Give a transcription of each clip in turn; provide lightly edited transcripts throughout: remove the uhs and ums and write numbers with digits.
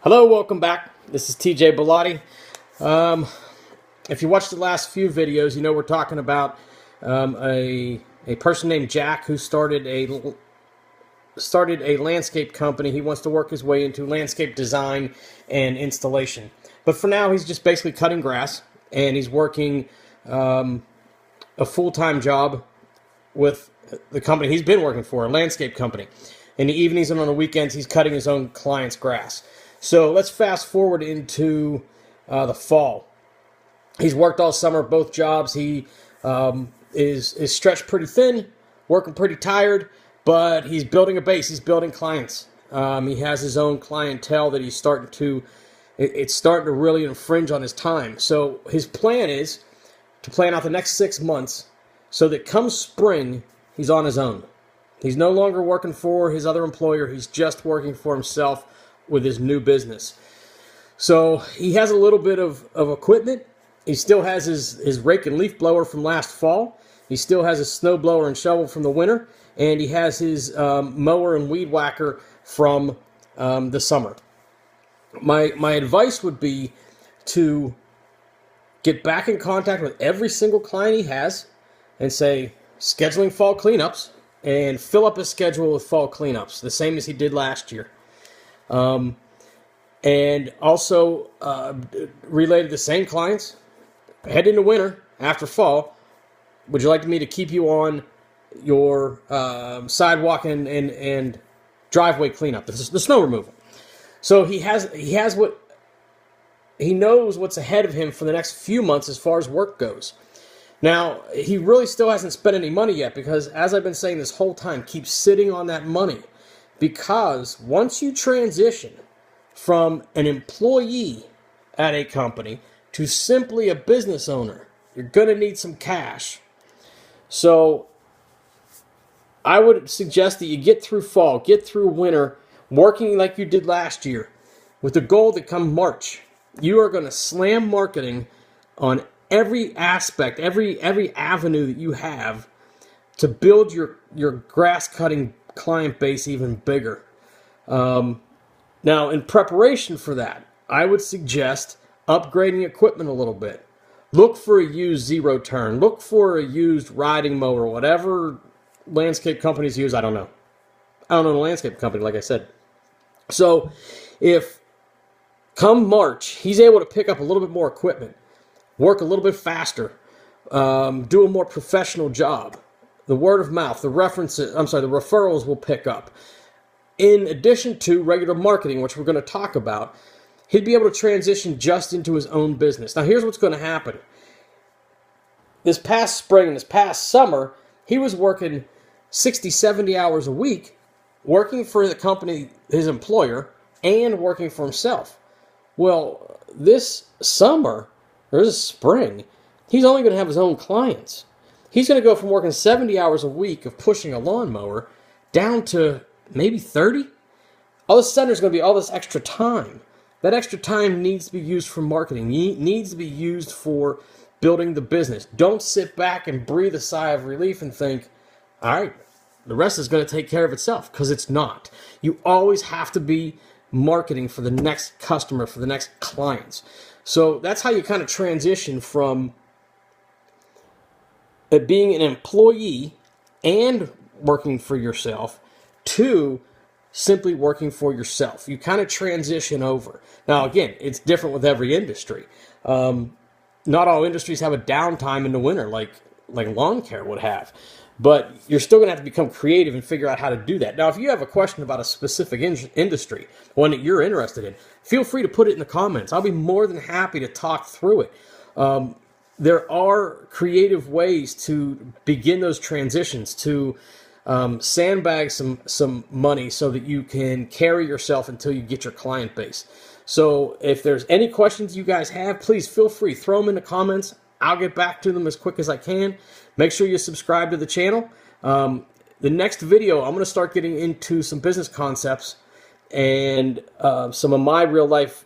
Hello, welcome back. This is TJ Bellotti. If you watched the last few videos, you know we're talking about a person named Jack who started a landscape company. He wants to work his way into landscape design and installation. But for now, he's just basically cutting grass, and he's working a full-time job with the company he's been working for, a landscape company. In the evenings and on the weekends, he's cutting his own clients' grass. So let's fast forward into the fall. He's worked all summer, both jobs. He is stretched pretty thin, working pretty tired, but he's building a base. He's building clients. He has his own clientele that he's starting to, it's starting to really infringe on his time. So his plan is to plan out the next 6 months so that come spring, he's on his own. He's no longer working for his other employer. He's just working for himself with his new business. So he has a little bit of equipment. He still has his rake and leaf blower from last fall. He still has his snow blower and shovel from the winter. And he has his mower and weed whacker from the summer. My advice would be to get back in contact with every single client he has and say, scheduling fall cleanups, and fill up his schedule with fall cleanups, the same as he did last year. And also related to the same clients, head into winter after fall. Would you like me to keep you on your sidewalk and driveway cleanup, the snow removal? So he knows what's ahead of him for the next few months as far as work goes. Now, he really still hasn't spent any money yet because, as I've been saying this whole time, keep sitting on that money. Because once you transition from an employee at a company to simply a business owner, you're going to need some cash. So I would suggest that you get through fall, get through winter, working like you did last year, with the goal that come March, you are going to slam marketing on every aspect, every avenue that you have to build your grass cutting client base even bigger. Now, in preparation for that, I would suggest upgrading equipment a little bit. Look for a used zero turn. Look for a used riding mower, whatever landscape companies use. I don't know the landscape company, like I said. So if come March, he's able to pick up a little bit more equipment, work a little bit faster, do a more professional job, the word of mouth, the referrals will pick up. In addition to regular marketing, which we're going to talk about, he'd be able to transition just into his own business. Now, here's what's going to happen. This past spring and this past summer, he was working 60, 70 hours a week, working for the company, his employer, and working for himself. Well, this summer, or this spring, he's only going to have his own clients. He's going to go from working 70 hours a week of pushing a lawnmower down to maybe 30. All of a sudden, there's going to be all this extra time. That extra time needs to be used for marketing. Needs to be used for building the business. Don't sit back and breathe a sigh of relief and think, all right, the rest is going to take care of itself, because it's not. You always have to be marketing for the next customer, for the next clients. So that's how you kind of transition from being an employee and working for yourself to simply working for yourself. You kind of transition over. Now, again, it's different with every industry. Not all industries have a downtime in the winter like lawn care would have. But you're still going to have to become creative and figure out how to do that. Now, if you have a question about a specific industry, one that you're interested in, feel free to put it in the comments. I'll be more than happy to talk through it. There are creative ways to begin those transitions, to sandbag some money so that you can carry yourself until you get your client base. So if there's any questions you guys have, please feel free. Throw them in the comments. I'll get back to them as quick as I can. Make sure you subscribe to the channel. The next video, I'm going to start getting into some business concepts and some of my real life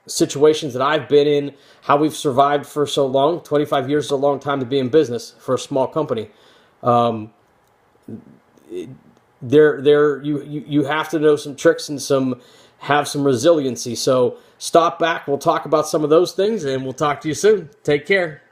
situations that I've been in, how we've survived for so long. 25 years is a long time to be in business for a small company. You have to know some tricks and some have some resiliency. So stop back. We'll talk about some of those things, and we'll talk to you soon. Take care.